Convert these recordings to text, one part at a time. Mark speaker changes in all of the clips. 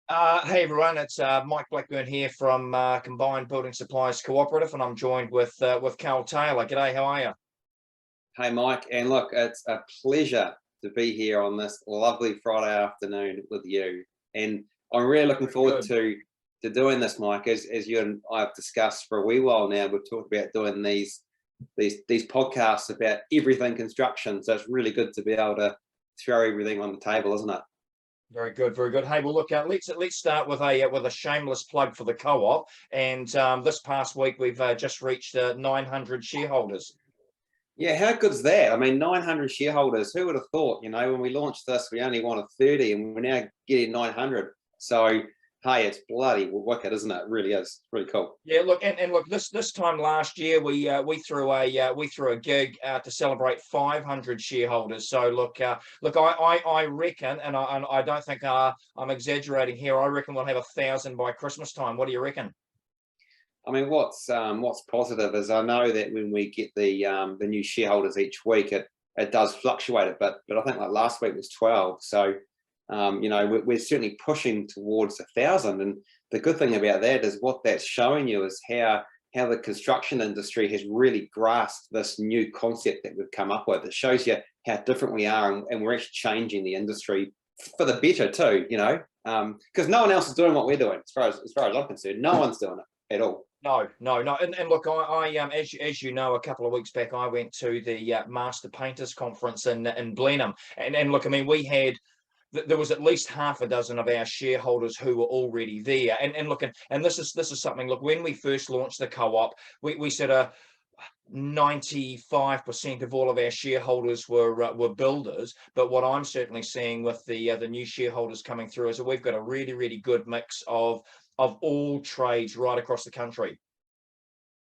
Speaker 1: Hey everyone, it's Mike Blackburn here from Combined Building Supplies Cooperative, and I'm joined with Carl Taylor. G'day, how are you?
Speaker 2: Hey, Mike, and look, it's a pleasure to be here on this lovely Friday afternoon with you. And I'm really looking
Speaker 1: Very
Speaker 2: forward
Speaker 1: good.
Speaker 2: to doing this, Mike. As you and I have discussed for a wee while now, we've talked about doing these podcasts about everything construction. So it's really good to be able to throw everything on the table, isn't it?
Speaker 1: Very good, very good. Hey, well, look, let's start with a shameless plug for the co-op. And this past week, we've just reached 900 shareholders.
Speaker 2: Yeah, how good is that? I mean, 900 shareholders. Who would have thought? When we launched this, we only wanted 30, and we're now getting 900. So, hey, it's bloody wicked, isn't it? It really is. It's really cool.
Speaker 1: Yeah, look, and look, this time last year we threw a gig to celebrate 500 shareholders. So look, I reckon, and I don't think I'm exaggerating here. I reckon we'll have 1,000 by Christmas time. What do you reckon?
Speaker 2: I mean, what's positive is I know that when we get the new shareholders each week, it does fluctuate a bit. But I think like last week was 12. So we're certainly pushing towards 1,000. And the good thing about that is what that's showing you is how the construction industry has really grasped this new concept that we've come up with. It shows you how different we are, and we're actually changing the industry for the better too. Because no one else is doing what we're doing, as far as I'm concerned. No one's doing it at all.
Speaker 1: No. And look, as you know, a couple of weeks back, I went to the Master Painters Conference in Blenheim, and look, I mean, there was at least half a dozen of our shareholders who were already there. And look, and this is something. Look, when we first launched the co-op, we said 95% of all of our shareholders were builders. But what I'm certainly seeing with the new shareholders coming through is that we've got a really good mix of all trades right across the country.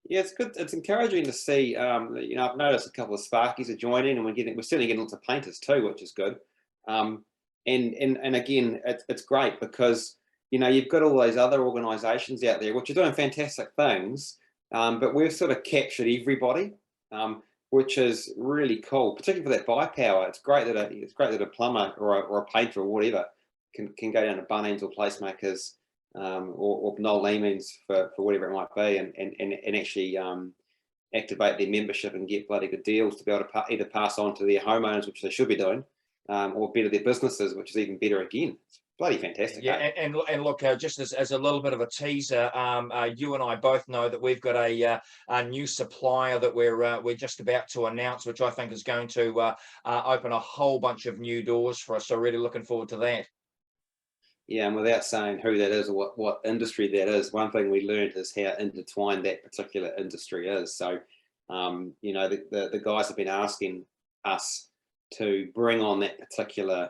Speaker 2: Yeah, it's good. It's encouraging to see. I've noticed a couple of Sparkies are joining, and we're certainly getting lots of painters too, which is good. And again, it's great because you've got all those other organisations out there which are doing fantastic things, but we've sort of captured everybody, which is really cool, particularly for that buy power. It's great that a plumber or a painter or whatever can go down to Bunnings or Placemakers, or Noel Leemans for whatever it might be, and actually activate their membership and get bloody good deals to be able to either pass on to their homeowners, which they should be doing, or better their businesses, which is even better again. It's bloody fantastic.
Speaker 1: Yeah, and look, just as a little bit of a teaser, you and I both know that we've got a new supplier that we're just about to announce, which I think is going to open a whole bunch of new doors for us. So really looking forward to that.
Speaker 2: Yeah, and without saying who that is or what industry that is, one thing we learned is how intertwined that particular industry is. So, the guys have been asking us to bring on that particular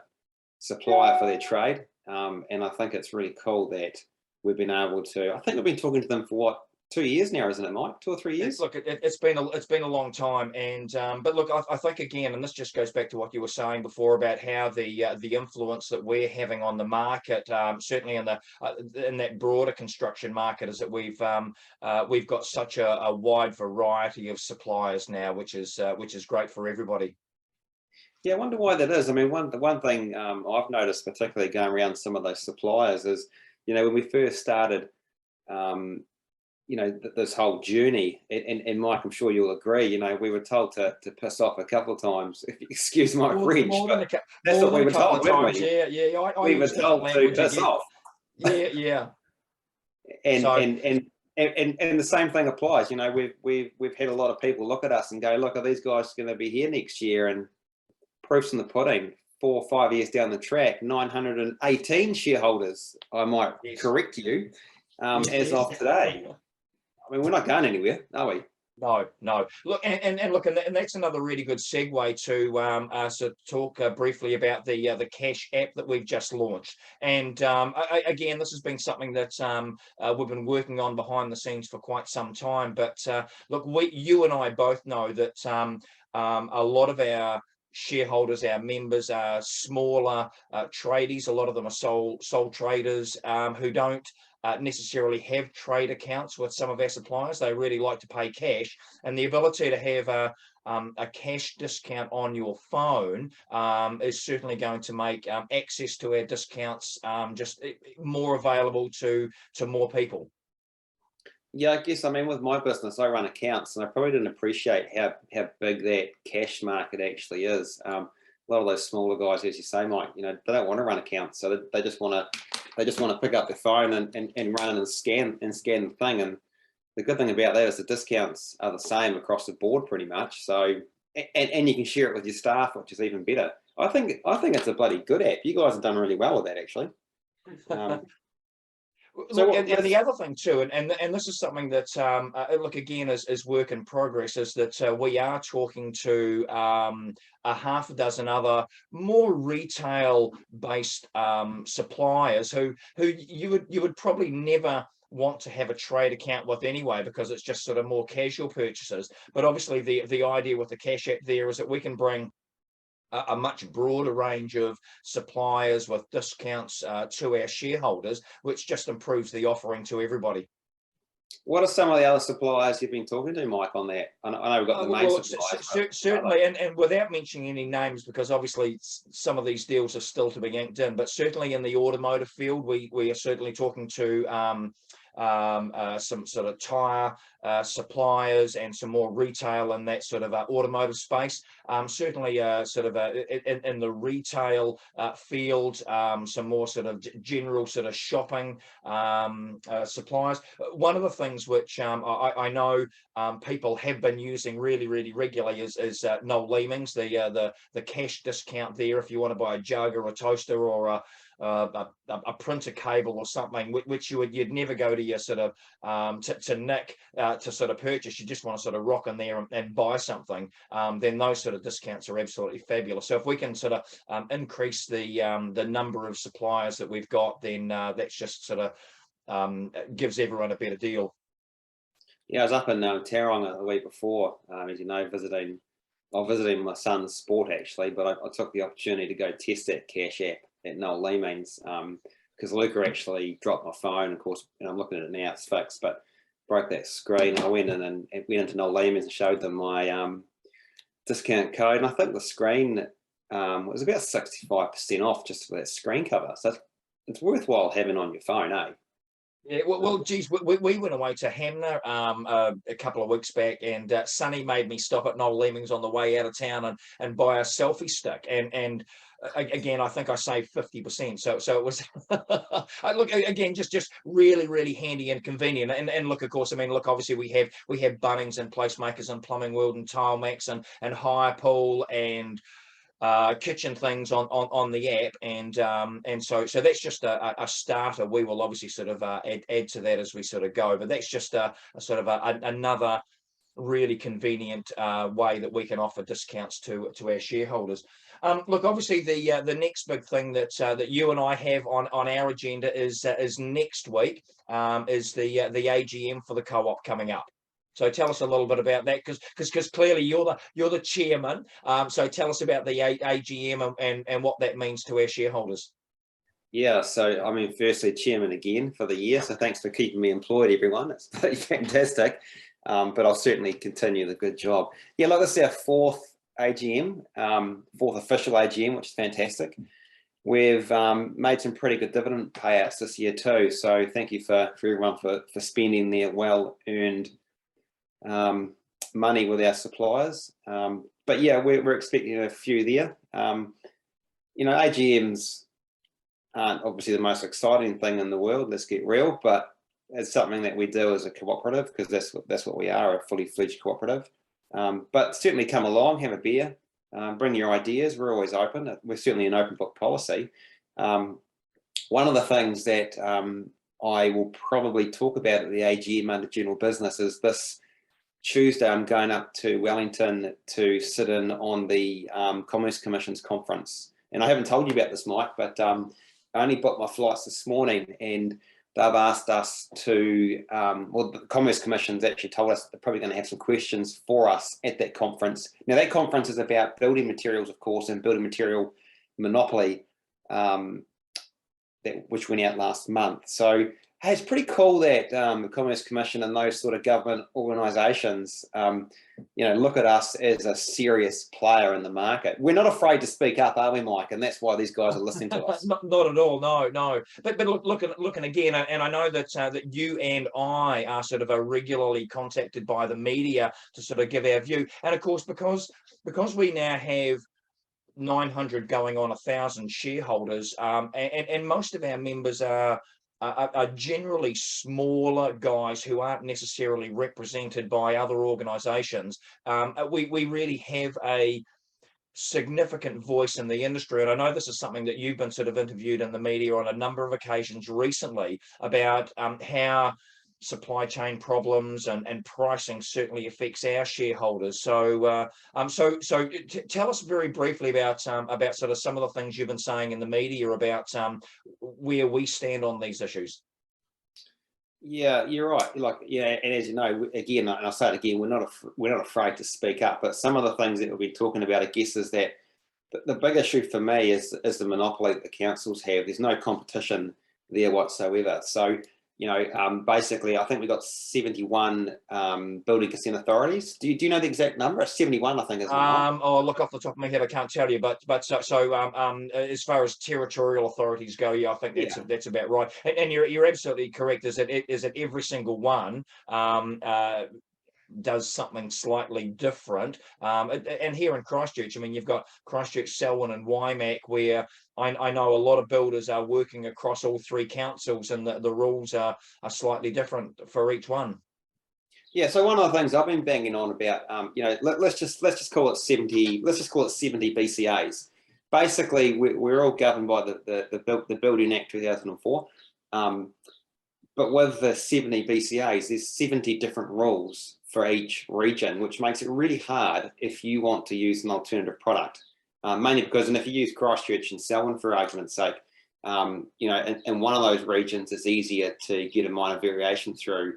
Speaker 2: supplier for their trade, and I think it's really cool that we've been able to. I think we've been talking to them for what, 2 years now, isn't it, Mike? 2 or 3 years?
Speaker 1: Look, it's been a long time, and but look, I think again, and this just goes back to what you were saying before about how the influence that we're having on the market, certainly in that broader construction market, is that we've got such a wide variety of suppliers now, which is great for everybody.
Speaker 2: Yeah, I wonder why that is. I mean, the one thing I've noticed, particularly going around some of those suppliers, is when we first started. This whole journey, and Mike, I'm sure you'll agree, we were told to piss off a couple of times, if you excuse my French, but that's what we were told, weren't we?
Speaker 1: Yeah. I
Speaker 2: We were
Speaker 1: use that
Speaker 2: told to
Speaker 1: language
Speaker 2: piss
Speaker 1: again.
Speaker 2: off.
Speaker 1: Yeah.
Speaker 2: And
Speaker 1: So
Speaker 2: the same thing applies. We've had a lot of people look at us and go, look, are these guys going to be here next year? And proof's in the pudding. 4 or 5 years down the track, 918 shareholders, I might correct you, as of today. I mean, we're not going anywhere, are we?
Speaker 1: No. Look, and look, and that's another really good segue to talk briefly about the Cash app that we've just launched. And again, this has been something that we've been working on behind the scenes for quite some time. But look, you and I both know that a lot of our shareholders, our members, are smaller tradies. A lot of them are sole traders who don't necessarily have trade accounts with some of our suppliers. They really like to pay cash, and the ability to have a cash discount on your phone is certainly going to make access to our discounts just more available to more people.
Speaker 2: Yeah, I guess, I mean, with my business, I run accounts, and I probably didn't appreciate how big that cash market actually is. A lot of those smaller guys, as you say, Mike, they don't want to run accounts, so they just want to pick up their phone and run and scan the thing. And the good thing about that is the discounts are the same across the board pretty much. So and you can share it with your staff, which is even better. I think it's a bloody good app. You guys have done really well with that, actually.
Speaker 1: Look, and the other thing too, and this is something that look, again, is work in progress, is that we are talking to a half a dozen other more retail based suppliers who you would probably never want to have a trade account with anyway, because it's just sort of more casual purchases. But obviously the idea with the Cash App there is that we can bring a much broader range of suppliers with discounts to our shareholders, which just improves the offering to everybody.
Speaker 2: What are some of the other suppliers you've been talking to, Mike, on that? I know we've got the main suppliers.
Speaker 1: Certainly, and without mentioning any names, because obviously some of these deals are still to be inked in, but certainly in the automotive field, we are certainly talking to some sort of tyre suppliers and some more retail in that sort of automotive space. Certainly sort of in the retail field, some more sort of general sort of shopping suppliers. One of the things which I know people have been using really regularly is Noel Leeming's, the cash discount there if you want to buy a jug or a toaster or a printer cable or something, which you'd never go to your sort of to Nick to sort of purchase. You just want to sort of rock in there and buy something. Then those sort of discounts are absolutely fabulous. So if we can sort of increase the number of suppliers that we've got, then that's just sort of gives everyone a better deal.
Speaker 2: Yeah, I was up in Tauranga the week before, as you know, visiting my son's sport actually, but I took the opportunity to go test that Cash App at Noel Leeming's because Luca actually dropped my phone. Of course, I'm looking at it now, it's fixed, but broke that screen. I went in and went into Noel Leeming's and showed them my discount code, and I think the screen was about 65% off just for that screen cover. So it's worthwhile having on your phone, eh?
Speaker 1: Yeah, well, geez, we went away to Hamner a couple of weeks back, and Sonny made me stop at Noel Leeming's on the way out of town and buy a selfie stick, and again, I think I saved 50%. So it was look, again, just really handy and convenient. And look, of course, I mean, look, obviously we have Bunnings and Placemakers and Plumbing World and Tilemax and Hirepool and kitchen things on the app, and so that's just a starter. We will obviously sort of add to that as we sort of go, but that's just a sort of another really convenient way that we can offer discounts to our shareholders. Look, obviously the next big thing that you and I have on our agenda is next week is the AGM for the co-op coming up. So tell us a little bit about that, because clearly you're the chairman. So tell us about the AGM and what that means to our shareholders.
Speaker 2: Yeah, so I mean, firstly, chairman again for the year. So thanks for keeping me employed, everyone. It's pretty fantastic. But I'll certainly continue the good job. Yeah, look, this is our fourth AGM, fourth official AGM, which is fantastic. We've made some pretty good dividend payouts this year too. So thank you for everyone for spending their well-earned money with our suppliers. But yeah, we're expecting a few there. AGMs aren't obviously the most exciting thing in the world, let's get real, but it's something that we do as a cooperative, because that's what we are, a fully fledged cooperative. But certainly come along, have a beer, bring your ideas. We're always open. We're certainly an open book policy. One of the things that I will probably talk about at the AGM under general business is this Tuesday I'm going up to Wellington to sit in on the Commerce Commission's conference. And I haven't told you about this, Mike, but I only booked my flights this morning, and they've asked us to, well, the Commerce Commission's actually told us they're probably going to have some questions for us at that conference. Now, that conference is about building materials, of course, and building material monopoly, which went out last month. So Hey, it's pretty cool that the Commerce Commission and those sort of government organisations, look at us as a serious player in the market. We're not afraid to speak up, are we, Mike? And that's why these guys are listening to us.
Speaker 1: Not at all, no. But looking again, and I know that that you and I are sort of regularly contacted by the media to sort of give our view, and of course because we now have 900 going on 1,000 shareholders, and most of our members are generally smaller guys who aren't necessarily represented by other organisations. We really have a significant voice in the industry, and I know this is something that you've been sort of interviewed in the media on a number of occasions recently about how supply chain problems and pricing certainly affects our shareholders. So tell us very briefly about sort of some of the things you've been saying in the media about where we stand on these issues.
Speaker 2: Yeah, you're right. And as you know, again, and I'll say it again, we're not afraid to speak up. But some of the things that we'll be talking about, I guess, is that the big issue for me is the monopoly that the councils have. There's no competition there whatsoever. So, basically, I think we've got 71 building consent authorities. Do you know the exact number? 71, I think, is it?
Speaker 1: Oh, look, off the top of my head, I can't tell you, but as far as territorial authorities go, yeah, I think that's about right. And you're absolutely correct. Is that every single one does something slightly different. And here in Christchurch, I mean, you've got Christchurch, Selwyn and Waimak, where I know a lot of builders are working across all three councils, and the rules are slightly different for each one.
Speaker 2: Yeah, so one of the things I've been banging on about, let's just call it 70. Let's just call it 70 BCAs. Basically, we're all governed by the Building Act 2004. But with the 70 BCAs, there's 70 different rules for each region, which makes it really hard if you want to use an alternative product. Mainly because, and if you use Christchurch and Selwyn for argument's sake, in one of those regions, it's easier to get a minor variation through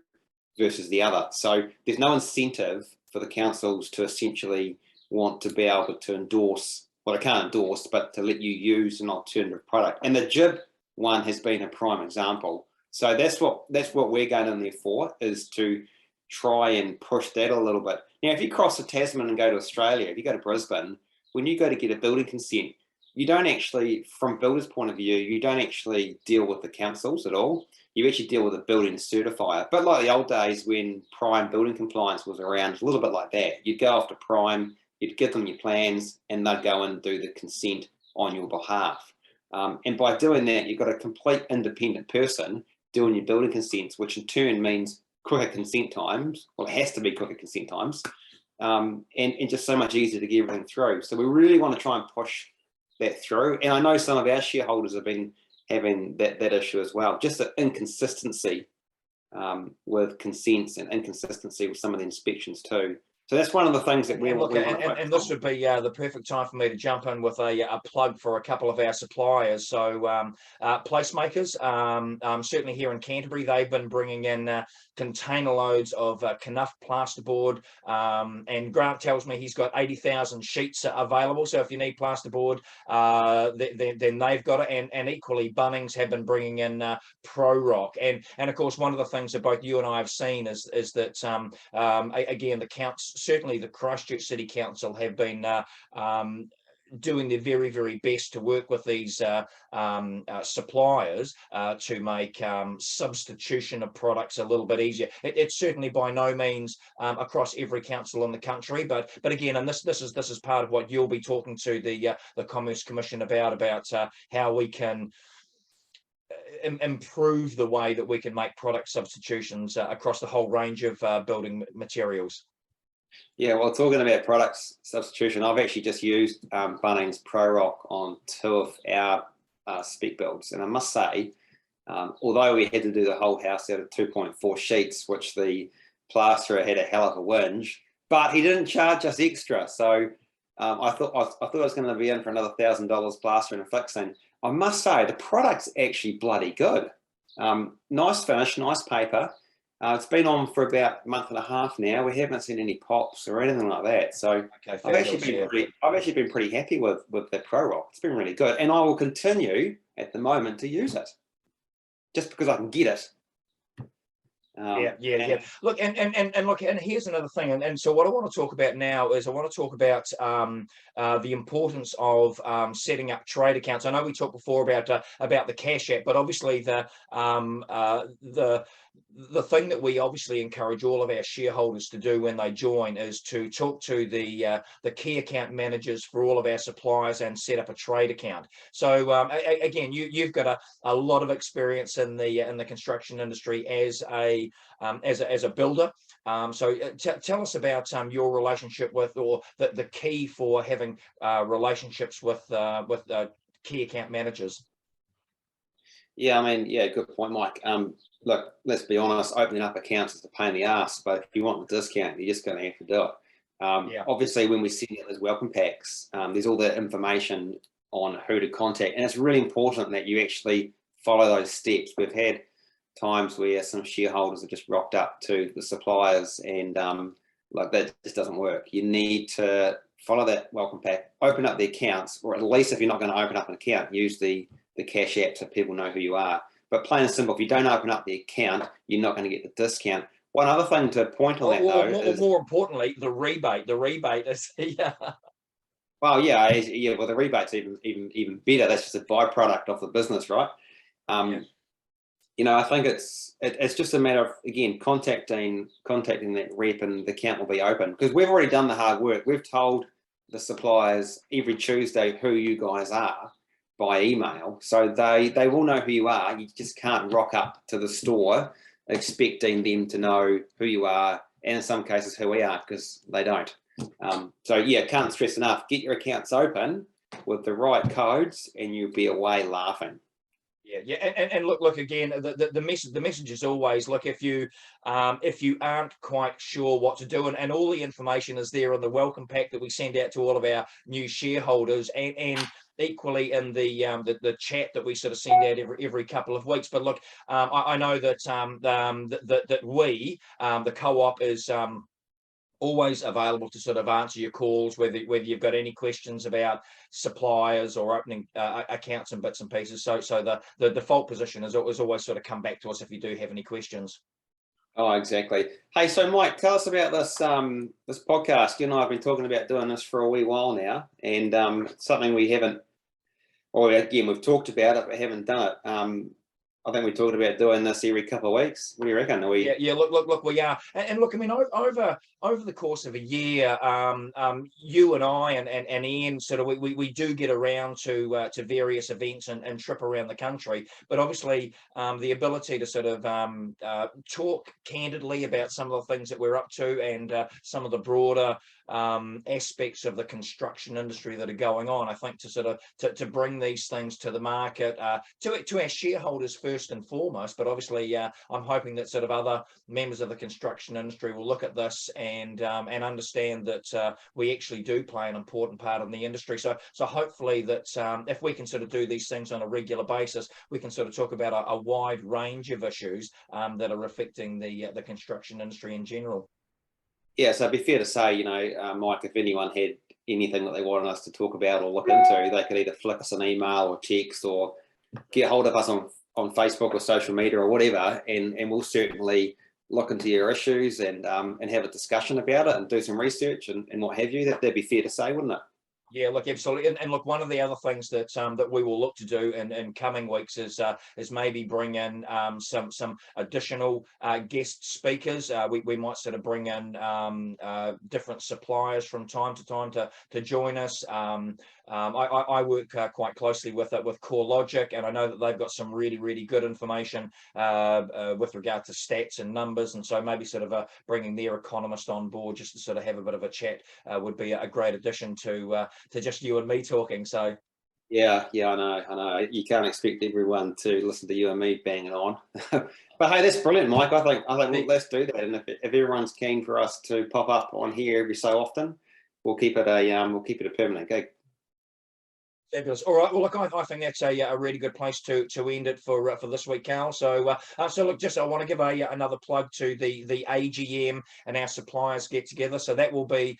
Speaker 2: versus the other. So there's no incentive for the councils to essentially want to be able to endorse, well, they can't endorse, but to let you use an alternative product. And the GIB one has been a prime example. So that's what we're going in there for, is to try and push that a little bit. Now, if you cross the Tasman and go to Australia, if you go to Brisbane, when you go to get a building consent, you don't actually, from builders' point of view, you don't actually deal with the councils at all. You actually deal with a building certifier. But like the old days when Prime building compliance was around, a little bit like that. You'd go after Prime, you'd give them your plans, and they'd go and do the consent on your behalf. And by doing that, you've got a complete independent person doing your building consents, which in turn means quicker consent times. Well, it has to be quicker consent times, and just so much easier to get everything through. So we really want to try and push that through. And I know some of our shareholders have been having that issue as well, just the inconsistency with consents and inconsistency with some of the inspections too. So that's one of the things that we're looking at.
Speaker 1: And this would be the perfect time for me to jump in with a plug for a couple of our suppliers. So Placemakers, certainly here in Canterbury, they've been bringing in container loads of Knuff plasterboard, and Grant tells me he's got 80,000 sheets available. So if you need plasterboard, then they've got it. And equally, Bunnings have been bringing in Pro Rock. And of course, one of the things that both you and I have seen is that again, the counts, certainly the Christchurch City Council, have been doing their very, very best to work with these suppliers to make substitution of products a little bit easier. It's certainly by no means across every council in the country, but again, and this is part of what you'll be talking to the Commerce Commission about how we can improve the way that we can make product substitutions across the whole range of building materials.
Speaker 2: Yeah, well, talking about products substitution, I've actually just used Bunnings Pro Rock on 2 of our spec builds, and I must say, although we had to do the whole house out of 2.4 sheets, which the plasterer had a hell of a whinge, but he didn't charge us extra. So I thought I was going to be in for another $1,000 plastering and fixing. I must say the product's actually bloody good. Nice finish, nice paper. It's been on for about a month and a half now. We haven't seen any pops or anything like that. So okay, I've actually been pretty happy with the Pro Rock. It's been really good, and I will continue at the moment to use it, just because I can get it.
Speaker 1: Yeah. Look, and look, and here's another thing, and so what I want to talk about now is I want to talk about the importance of setting up trade accounts. I know we talked before about the Cash App, but obviously the thing that we obviously encourage all of our shareholders to do when they join is to talk to the key account managers for all of our suppliers and set up a trade account. So again, you've got a lot of experience in the construction industry as a builder. So tell us about your relationship with, or the key for having relationships with key account managers.
Speaker 2: Yeah, I mean, yeah, good point, Mike. Look, let's be honest, opening up accounts is a pain in the ass, but if you want the discount, you're just going to have to do it. Obviously, when we send out those welcome packs, there's all the information on who to contact, and it's really important that you actually follow those steps. We've had times where some shareholders have just rocked up to the suppliers and like that just doesn't work. You need to follow that welcome pack, open up the accounts, or at least if you're not going to open up an account, use the Cash App so people know who you are. But plain and simple, if you don't open up the account, you're not going to get the discount. One other thing to point on that, though, is
Speaker 1: more importantly, the rebate. The rebate is
Speaker 2: well, well, the rebate's even better. That's just a byproduct of the business, right? You know, I think it's just a matter of, again, contacting that rep, and the account will be open, because we've already done the hard work. We've told the suppliers every Tuesday who you guys are by email, so they will know who you are. You just can't rock up to the store expecting them to know who you are, and in some cases who we are, because they don't. So yeah, can't stress enough, get your accounts open with the right codes and you'll be away laughing.
Speaker 1: Yeah, and look again. The message is always, look, if you aren't quite sure what to do, and all the information is there on the welcome pack that we send out to all of our new shareholders, and equally in the chat that we sort of send out every couple of weeks. But look, I know that that we, the co-op, is always available to sort of answer your calls, whether you've got any questions about suppliers or opening accounts and bits and pieces. So the default position is always sort of come back to us if you do have any questions.
Speaker 2: Oh, exactly. Hey, so Mike, tell us about this this podcast. You and I have been talking about doing this for a wee while now, and something we haven't, or again, we've talked about it but haven't done it. I think we talked about doing this every couple of weeks. What do you reckon? Are we...
Speaker 1: Yeah. Look, we are, and look, I mean, over the course of a year, you and I and Ian sort of we do get around to various events and trip around the country. But obviously, the ability to sort of talk candidly about some of the things that we're up to, and some of the broader aspects of the construction industry that are going on, I think, to sort of to bring these things to the market, to our shareholders first and foremost, but obviously I'm hoping that sort of other members of the construction industry will look at this and understand that we actually do play an important part in the industry. So hopefully that if we can sort of do these things on a regular basis, we can sort of talk about a wide range of issues that are affecting the construction industry in general.
Speaker 2: Yeah, so it'd be fair to say, you know, Mike, if anyone had anything that they wanted us to talk about or look into, they could either flick us an email or text, or get hold of us on Facebook or social media or whatever, and we'll certainly look into your issues and have a discussion about it and do some research and what have you. That'd be fair to say, wouldn't it?
Speaker 1: Yeah, look, absolutely, and look, one of the other things that that we will look to do in coming weeks is maybe bring in some additional guest speakers. We might sort of bring in different suppliers from time to time to join us. I work quite closely with CoreLogic, and I know that they've got some really good information with regard to stats and numbers, and so maybe sort of bringing their economist on board just to sort of have a bit of a chat would be a great addition to just you and me talking. So
Speaker 2: yeah, I know. You can't expect everyone to listen to you and me banging on. But hey, that's brilliant, Mike. I think let's do that. And if everyone's keen for us to pop up on here every so often, we'll keep it a permanent gig.
Speaker 1: Fabulous. All right. Well, look, I think that's a really good place to end it for this week, Carl. So look, just I want to give another plug to the AGM and our suppliers get together. So that will be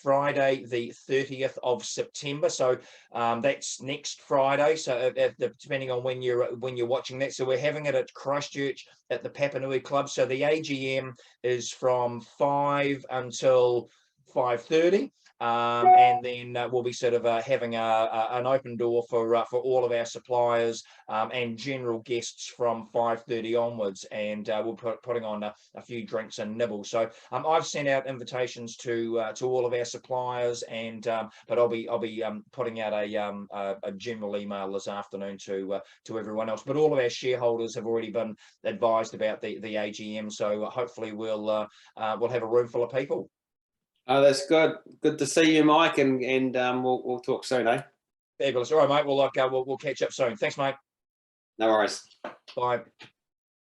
Speaker 1: Friday, the 30th of September. So that's next Friday. So depending on when you're watching that, so we're having it at Christchurch at the Papanui Club. So the AGM is from 5 until 5:30. And then we'll be sort of having an open door for all of our suppliers and general guests from 5:30 onwards, and we're putting on a few drinks and nibbles. So I've sent out invitations to all of our suppliers, and but I'll be putting out a general email this afternoon to everyone else. But all of our shareholders have already been advised about the AGM, so hopefully we'll have a room full of people.
Speaker 2: Oh, that's good. Good to see you, Mike, and we'll talk soon, eh?
Speaker 1: Fabulous. All right, mate. Well, we'll catch up soon. Thanks, mate.
Speaker 2: No worries.
Speaker 1: Bye.